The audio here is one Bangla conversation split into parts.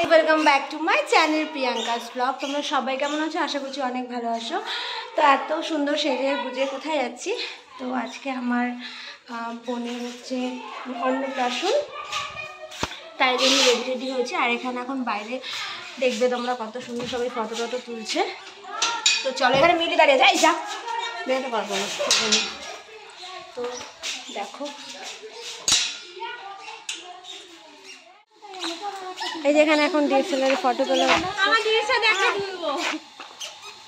Welcome back to my channel Priyanka's blog. তোমরা সবাই কেমন আছো? আশা করছি অনেক ভালো আছো। তো এত সুন্দর সেজে গুজে কোথায় যাচ্ছি? তো আজকে আমার বোনের হচ্ছে অন্নপ্রাশন, তাই জন্য রেডি হয়েছে। আর এখানে এখন বাইরে দেখবে তোমরা কত সুন্দর সবাই ফটো টটো তুলছে। তো চলো, এখানে মিলি দাঁড়িয়ে যাই, যা বেরোতে পারবো না। তো দেখো, এই যে এখানে এখন ডিএসএলআর ফটো তোলা হচ্ছে।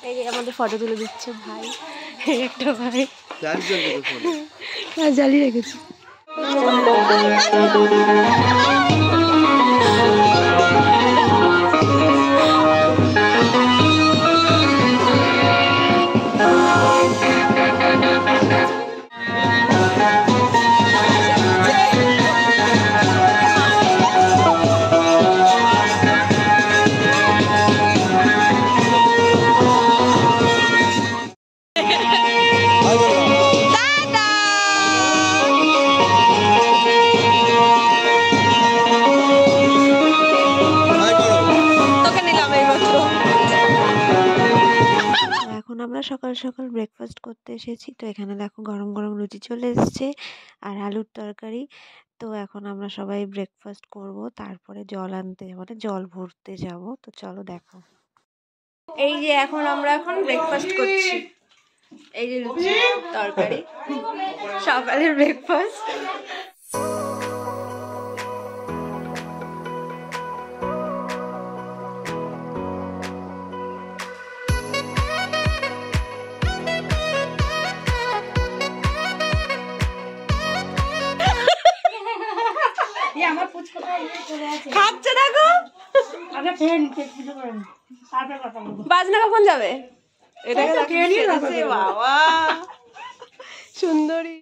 এই যে আমাদের ফটো তুলে দিচ্ছে ভাই, একটা ভাই জ্বালিয়ে রেখেছে। আমরা সকাল সকাল ব্রেকফাস্ট করতে এসেছি। তো এখানে দেখো গরম গরম লুচি চলে এসেছে আর আলুর তরকারি। তো এখন আমরা সবাই ব্রেকফাস্ট করব, তারপরে জল আনতে মানে জল ভরতে যাব। তো চলো দেখো, এই যে এখন আমরা ব্রেকফাস্ট করছি। এই যে লুচি তরকারি, সকালের ব্রেকফাস্ট। খাচ্ছে দেখো, বাজনা কখন যাবে? বাবা সুন্দরী।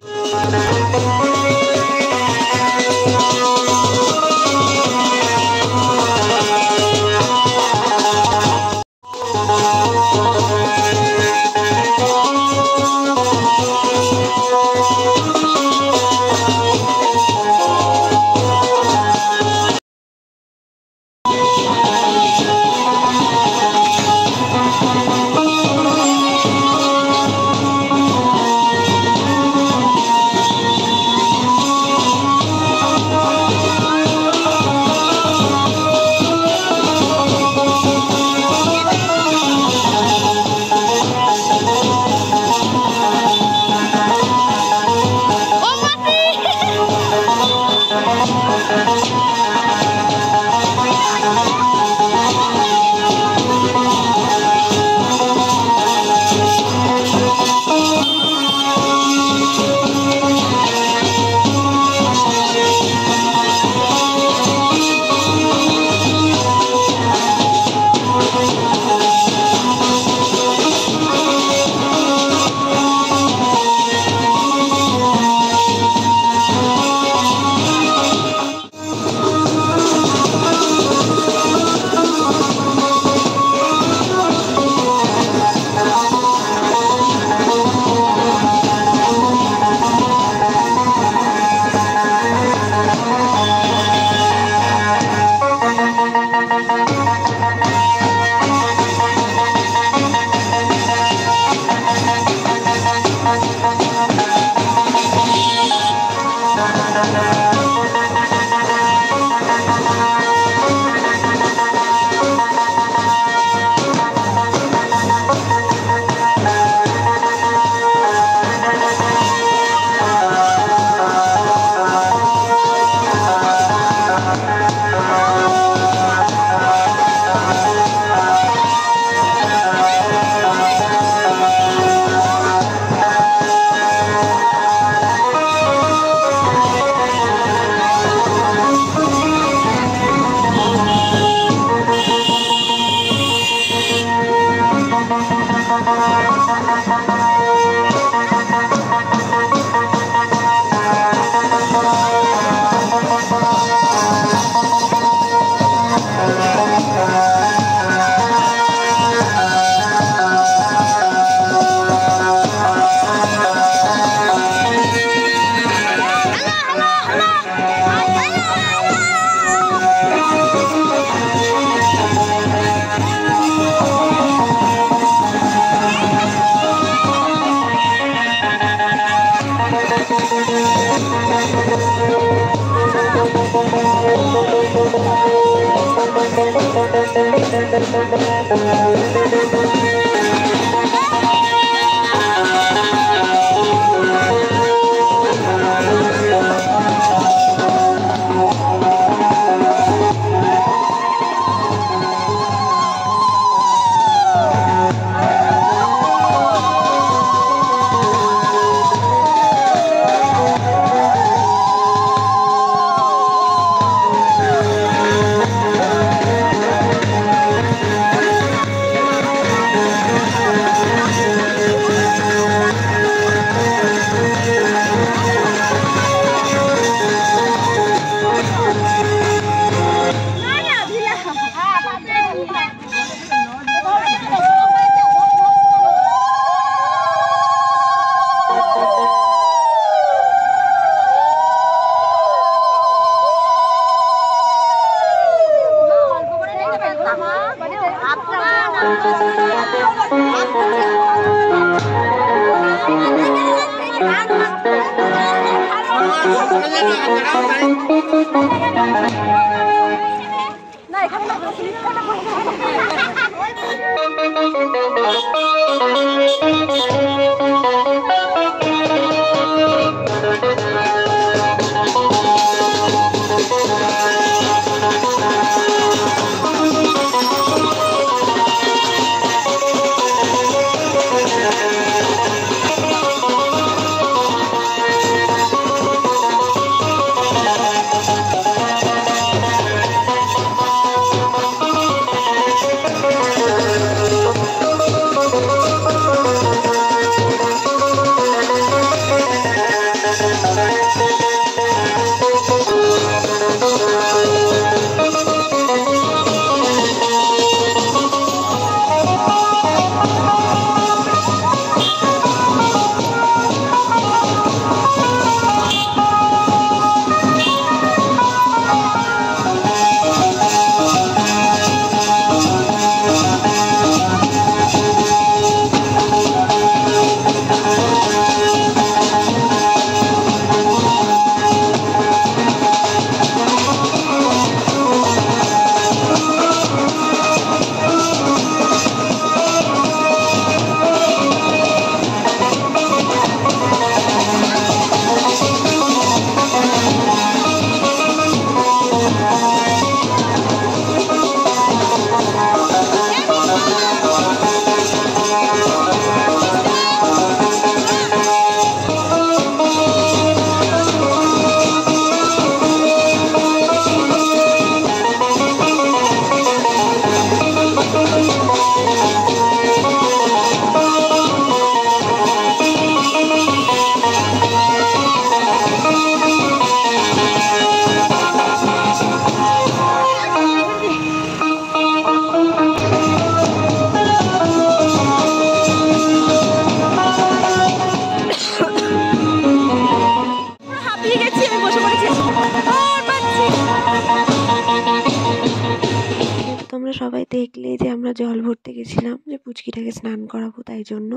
তোমরা সবাই দেখলে যে আমরা জল ভরতে গেছিলাম যে পুচকিটাকে স্নান করাবো, তাই জন্য।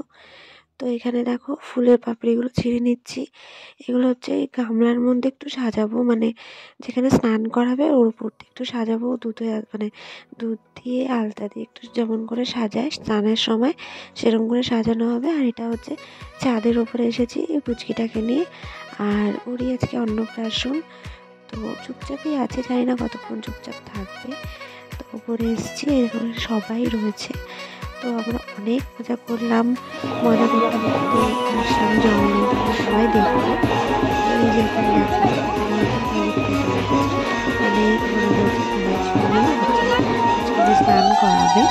তো এখানে দেখো ফুলের পাপড়িগুলো ছিঁড়ে নিচ্ছি। এগুলো হচ্ছে এই গামলার মধ্যে একটু সাজাবো, মানে যেখানে স্নান করাবে ওর উপর দিয়ে একটু সাজাবো, মানে দুধ দিয়ে আলতা দিয়ে একটু যেমন করে সাজায় স্নানের সময় সেরকম করে সাজানো হবে। আর এটা হচ্ছে ছাদের ওপরে এসেছি এই পুচকিটাকে নিয়ে, আর ওরই আজকে অন্নপ্রাশন। তো চুপচাপই আছে, জানি না কতক্ষণ চুপচাপ থাকবে। তো উপরে এসেছি, এরকম সবাই রয়েছে। তো আমরা অনেক মজা করলাম, মজা করতে করতে আসলাম জঙ্গলে, সবাই দেখলো। এই যে অনেক স্নান করাবে,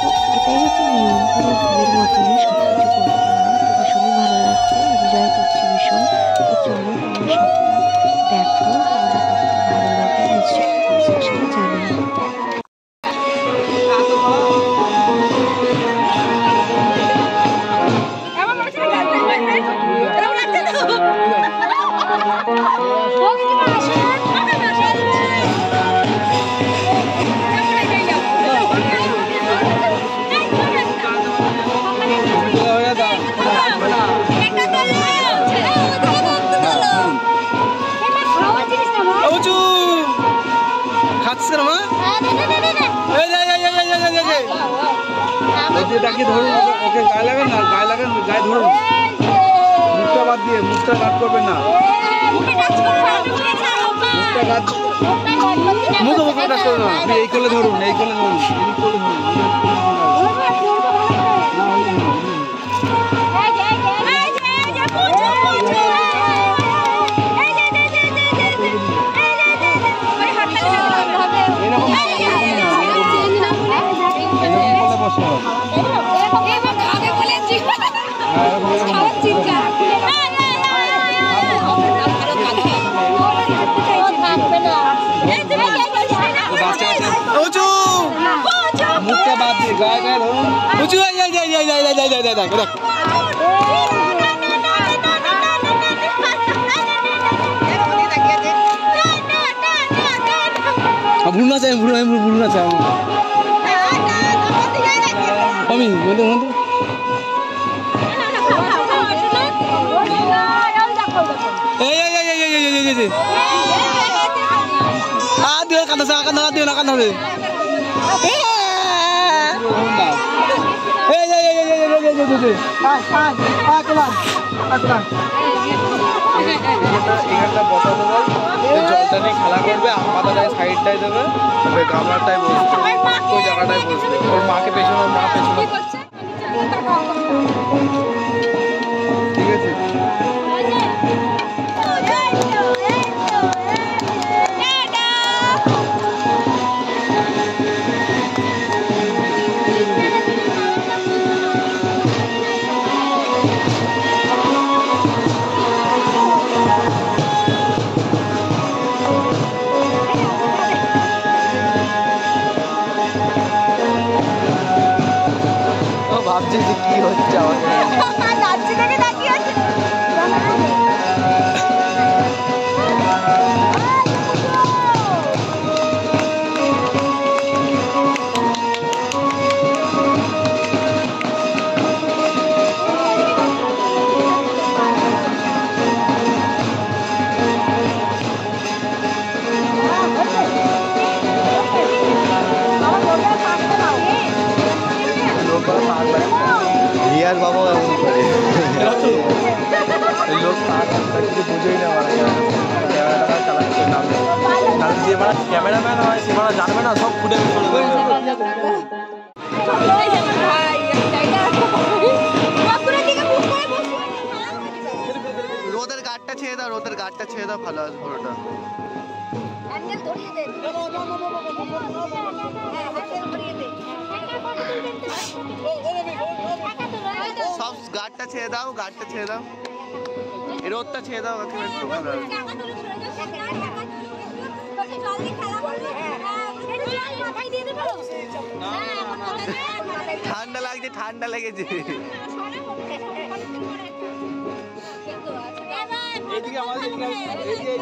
তো এটাই হচ্ছে নিয়ম। পুরো বিয়ের মতনই সব কিছু করতে হয়। তো ভীষণই ভালো লাগছে, এনজয় করছি ভীষণ। তো চলো তোমরা সবটা দেখো, তোমাদের কতটা ভালো লাগে নিশ্চয়ই কমেন্ট সেকশনে জানাবে। খাচ্ছে না মা? তাকিয়ে ধরুন, ওকে গায়ে লাগান না, গায়ে লাগান, গায়ে ধরুন, মুখটা বাদ দিয়ে, মুখটা কাট করবেন না, মুখটা কাট, মুখে টাচ করবেন না, আপনি এই কোলে ধরুন, এই কোলে ধরুন, এই কোলে ধরুন। মুখটা বাদ দিয়ে গায়ে গায়ে ধরুন, উঁচু ভুল না চাই, ভুল না চাই আমি বন্ধু বন্ধু জলটা নিয়ে খেলা করবে, আম পাতাটায় সাইডটায় দেবে, গামলাটায় বসবে, ওই জায়গাটায় বসবে, ওর মাকে পেছনে, ওর মা পেছনে, ঠিক আছে? ভাবছি যে কি হচ্ছে আমাদের রিয়ার বাবা এমন করে লোক কিছু বুঝেই না, ক্যামেরা চালাচ্ছে নাম, কারণ যে মানে ক্যামেরাম্যান হয় সে মানে জানবে না, সব ফুটে রোদের গাড়টা ছেড়ে দাও, রোদের গাড়টা ছেড়ে দাও, ভালো আছে পুরোটা। সব গাড়টা ছেড়ে দাও, গাড়টা ছেড়ে দাও, এই রোদটা ছেড়ে দাও, ঠান্ডা লাগছে, ঠান্ডা লেগেছে।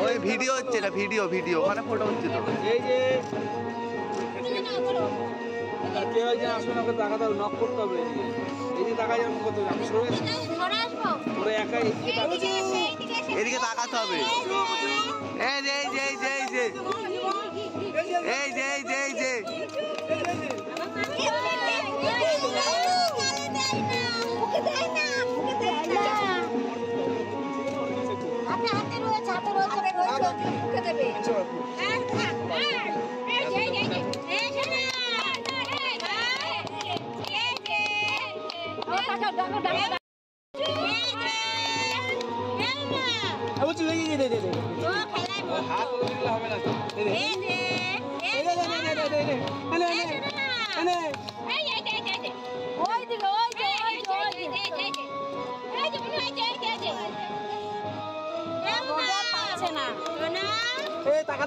ওই ভিডিও হচ্ছে না, ভিডিও ভিডিও ওখানে ফটো হচ্ছে তো। এই যে কেউ একজন আসবে না, ওকে তাকাতে হবে, নক করতে হবে, এই যে তাকাই আমি করতে হবে, আমি সরে আসবো, ওরা একাই এদিকে তাকাতে হবে। এই যে এই যে এই যে এই যে এই যে এই যে এই যে টাকা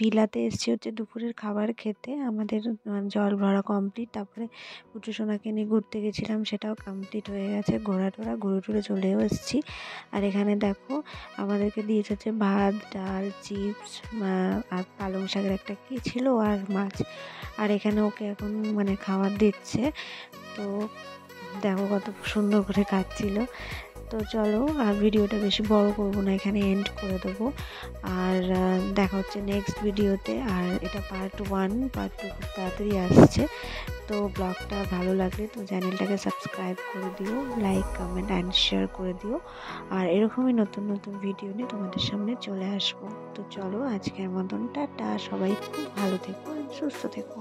ভিলাতে এসেছি হচ্ছে দুপুরের খাবার খেতে। আমাদের জল ভরা কমপ্লিট, তারপরে পুচু সোনাকে নিয়ে ঘুরতে গেছিলাম, সেটাও কমপ্লিট হয়ে গেছে। ঘুরে টুরে চলেও এসেছি। আর এখানে দেখো আমাদেরকে দিয়েছে হচ্ছে ভাত, ডাল, চিপস আর পালং শাকের একটা কী ছিল আর মাছ। আর এখানে ওকে এখন মানে খাবার দিচ্ছে। তো দেখো কত সুন্দর করে খাচ্ছিল। তো চলো আর ভিডিওটা বেশি বড় করব না, এখানে এন্ড করে দেবো। আর দেখা হচ্ছে নেক্সট ভিডিওতে। আর এটা পার্ট 1, পার্ট 2 খুব তাড়াতাড়ি আসছে। তো ব্লগটা ভালো লাগলে তো চ্যানেলটাকে সাবস্ক্রাইব করে দিও, লাইক কমেন্ট অ্যান্ড শেয়ার করে দিও। আর এরকমই নতুন নতুন ভিডিও নিয়ে তোমাদের সামনে চলে আসবো। তো চলো আজকের মতন টাটা, সবাই খুব ভালো থেকো, সুস্থ থেকো।